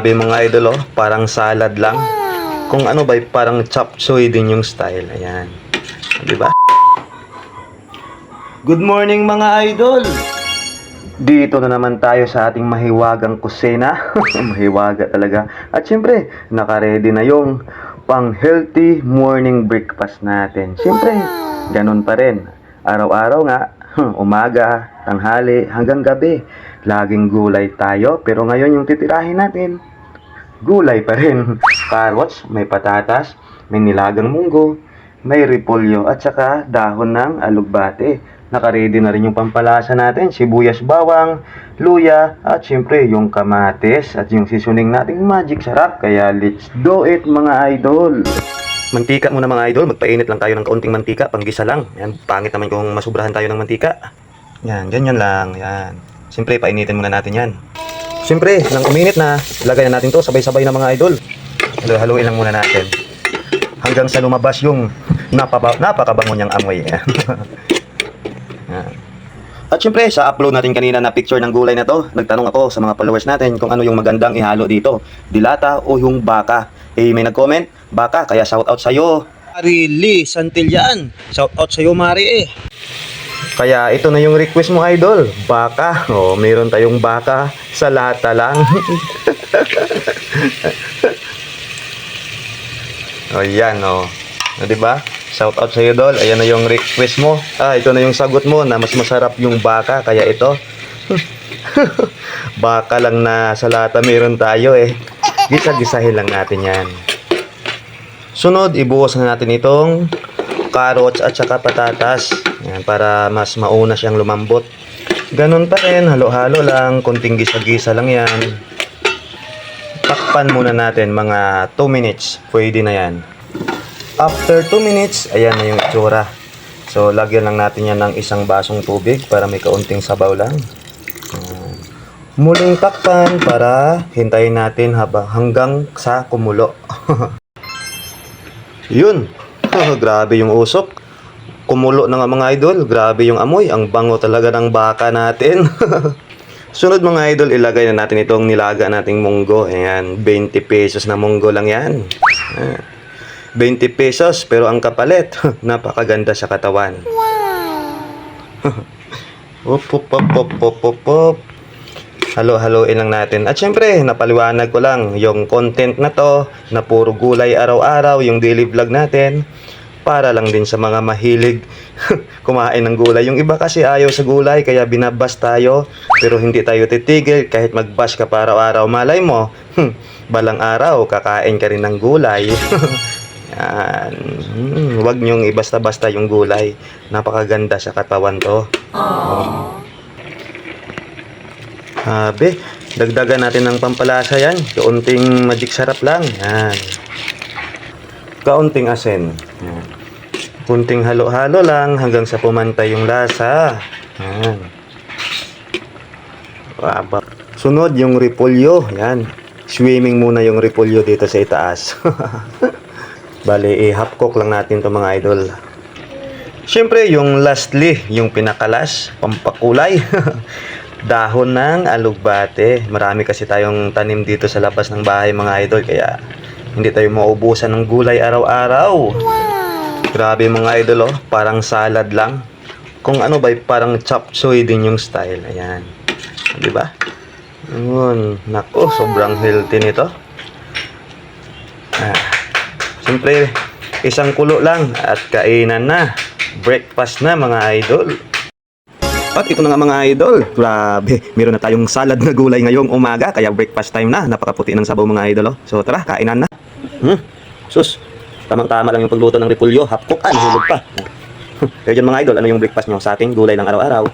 Sabi mga idol, oh, parang salad lang. Kung ano ba, parang chop suey din yung style. Ayan. Di ba? Good morning mga idol! Dito na naman tayo sa ating mahiwagang kusina. Mahiwaga talaga. At syempre, naka-ready na yung pang-healthy morning breakfast natin. Syempre, ganun pa rin. Araw-araw nga, umaga, tanghali, hanggang gabi. Laging gulay tayo. Pero ngayon yung titirahin natin, gulay pa rin. Carrots, may patatas, may nilagang munggo, may repolyo, at saka dahon ng alugbate. Naka-ready na rin yung pampalasa natin, sibuyas bawang, luya, at syempre yung kamatis at yung seasoning nating magic sarap. Kaya let's do it mga idol! Mantika muna mga idol, magpainit lang tayo ng kaunting mantika, panggisa lang. Yan, pangit naman kung masubrahan tayo ng mantika. Yan, ganyan lang. Yan. Siyempre, painitin muna natin yan. Siyempre, nang uminit na, ilagay na natin to sabay-sabay na mga idol. Haluin lang muna natin. Hanggang sa lumabas yung napakabango niyang amoy. At syempre, sa upload natin kanina na picture ng gulay na to, nagtanong ako sa mga followers natin kung ano yung magandang ihalo dito. Dilata o yung baka. Eh, may nag-comment, baka, kaya shout out sa'yo. Marily Santillan. Shout out sa'yo, Mari eh. Kaya ito na yung request mo, idol. Baka. Oh, meron tayong baka sa lata lang. Oh, yan, oh. O, diba? Shout out sa'yo, Dol. Ayan na yung request mo. Ito na yung sagot mo na mas masarap yung baka. Kaya ito. Baka lang na sa lata meron tayo eh. Gisa-gisahin lang natin yan. Sunod, ibuhos na natin itong carrots at saka patatas. Yan, para mas mauna siyang lumambot. Ganun pa rin. Halo-halo lang. Kunting gisa-gisa lang yan. Takpan muna natin mga 2 minutes. Pwede na yan. After 2 minutes, ayan na yung itsura. So, lagyan lang natin yan ng isang basong tubig para may kaunting sabaw lang. Muling takpan para hintayin natin hanggang sa kumulo. Yun. Grabe yung usok. Kumulo na nga mga idol. Grabe yung amoy. Ang bango talaga ng baka natin. Sunod mga idol, ilagay na natin itong nilaga nating munggo. Ayan, 20 pesos na munggo lang yan. 20 pesos, pero ang kapalit, napakaganda sa katawan. Wow! Halo-haloin lang natin. At syempre, napaliwanag ko lang yung content na to, na puro gulay araw-araw, yung daily vlog natin, para lang din sa mga mahilig kumain ng gulay. Yung iba kasi ayaw sa gulay, kaya binabash tayo, pero hindi tayo titigil kahit magbash ka para araw-araw. Malay mo, balang araw, kakain ka rin ng gulay. Yan. Huwag nyong ibasta-basta yung gulay. Napakaganda sa katawan to. Dagdagan natin ng pampalasa yan. Kaunting magic sarap lang. Yan. Kaunting asin. Yan. Kunting halo-halo lang hanggang sa pumantay yung lasa. Yan. Sunod yung repolyo. Yan. Swimming muna yung repolyo dito sa itaas. Bali, half cook lang natin to mga idol. Siyempre, yung lastly, yung pinakalas, pampakulay. Dahon ng alugbate. Marami kasi tayong tanim dito sa labas ng bahay mga idol. Kaya hindi tayo maubusan ng gulay araw-araw. Grabe mga idol, oh. Parang salad lang. Kung ano ba, parang chop suey din yung style. Ayan. Diba? Ayun. Naku, sobrang healthy nito. Siyempre, isang kulo lang at kainan na. Breakfast na mga idol. At ito na nga mga idol. Grabe, meron na tayong salad na gulay ngayong umaga. Kaya breakfast time na. Napakaputi ng sabaw mga idol. So tara, kainan na. Sus, tamang-tama lang yung pagluto ng repolyo. Half cook, nahulog pa. Kaya dyan mga idol, ano yung breakfast nyo sa ating gulay ng araw-araw?